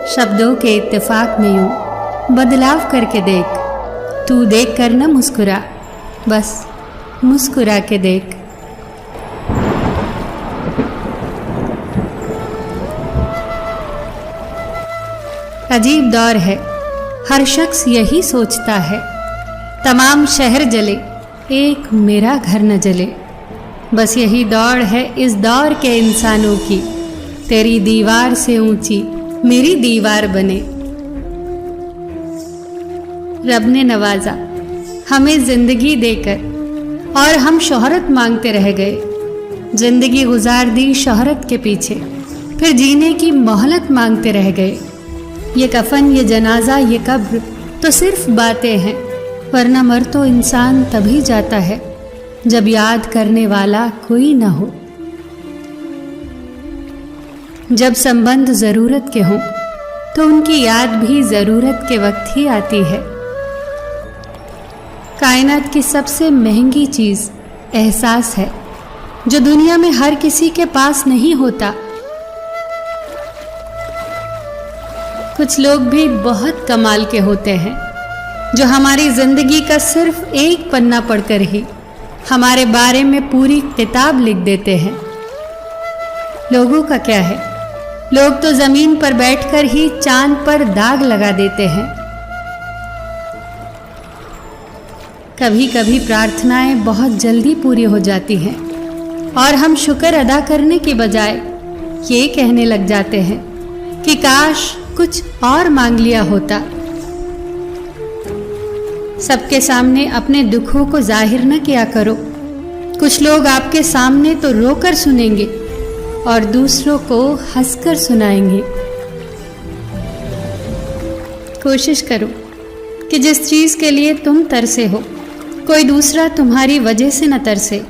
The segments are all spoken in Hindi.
शब्दों के इत्तेफाक में यूं बदलाव करके देख। तू देख कर न मुस्कुरा, बस मुस्कुरा के देख। अजीब दौर है, हर शख्स यही सोचता है, तमाम शहर जले एक मेरा घर न जले। बस यही दौड़ है इस दौर के इंसानों की, तेरी दीवार से ऊंची मेरी दीवार बने। रब ने नवाजा हमें जिंदगी देकर और हम शोहरत मांगते रह गए। जिंदगी गुजार दी शोहरत के पीछे, फिर जीने की मोहलत मांगते रह गए। ये कफन, ये जनाजा, ये कब्र तो सिर्फ बातें हैं, वरना मर तो इंसान तभी जाता है जब याद करने वाला कोई ना हो। जब संबंध जरूरत के हों तो उनकी याद भी जरूरत के वक्त ही आती है। कायनात की सबसे महंगी चीज एहसास है, जो दुनिया में हर किसी के पास नहीं होता। कुछ लोग भी बहुत कमाल के होते हैं, जो हमारी जिंदगी का सिर्फ एक पन्ना पढ़कर ही हमारे बारे में पूरी किताब लिख देते हैं। लोगों का क्या है, लोग तो जमीन पर बैठकर ही चांद पर दाग लगा देते हैं। कभी कभी प्रार्थनाएं बहुत जल्दी पूरी हो जाती हैं और हम शुक्र अदा करने की बजाय ये कहने लग जाते हैं कि काश कुछ और मांग लिया होता। सबके सामने अपने दुखों को जाहिर न किया करो। कुछ लोग आपके सामने तो रोकर सुनेंगे और दूसरों को हंसकर सुनाएंगे। कोशिश करो कि जिस चीज के लिए तुम तरसे हो, कोई दूसरा तुम्हारी वजह से न तरसे,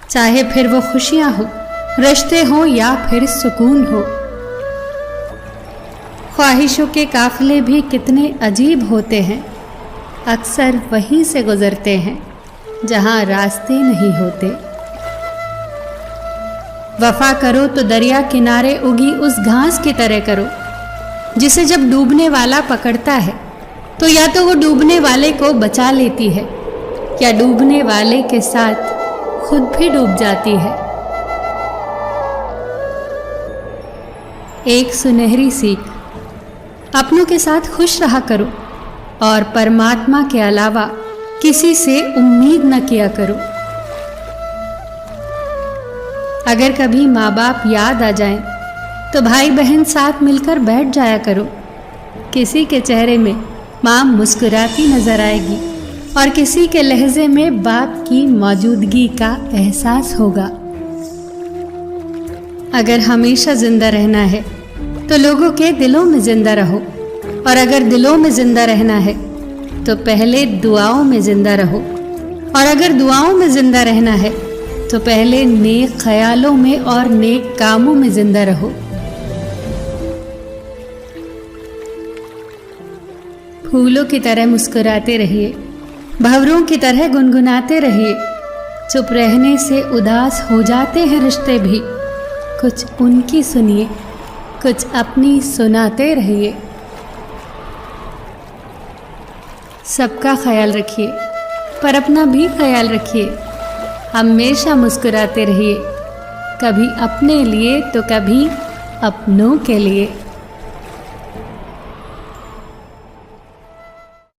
चाहे फिर वो खुशियां हो, रिश्ते हो या फिर सुकून हो। ख्वाहिशों के काफिले भी कितने अजीब होते हैं, अक्सर वहीं से गुजरते हैं जहां रास्ते नहीं होते। वफा करो तो दरिया किनारे उगी उस घास की तरह करो, जिसे जब डूबने वाला पकड़ता है तो या तो वो डूबने वाले को बचा लेती है या डूबने वाले के साथ खुद भी डूब जाती है। एक सुनहरी सीख, अपनों के साथ खुश रहा करो और परमात्मा के अलावा किसी से उम्मीद न किया करो। अगर कभी माँ बाप याद आ जाएं, तो भाई बहन साथ मिलकर बैठ जाया करो। किसी के चेहरे में माँ मुस्कुराती नजर आएगी और किसी के लहजे में बाप की मौजूदगी का एहसास होगा। अगर हमेशा जिंदा रहना है तो लोगों के दिलों में जिंदा रहो, और अगर दिलों में जिंदा रहना है तो पहले दुआओं में जिंदा रहो, और अगर दुआओं में जिंदा रहना है तो पहले नेक ख्यालों में और नेक कामों में जिंदा रहो। फूलों की तरह मुस्कुराते रहिए, भंवरों की तरह गुनगुनाते रहिए। चुप रहने से उदास हो जाते हैं रिश्ते भी, कुछ उनकी सुनिए, कुछ अपनी सुनाते रहिए। सबका ख्याल रखिए पर अपना भी ख्याल रखिए। हमेशा मुस्कुराते रहिए, कभी अपने लिए तो कभी अपनों के लिए।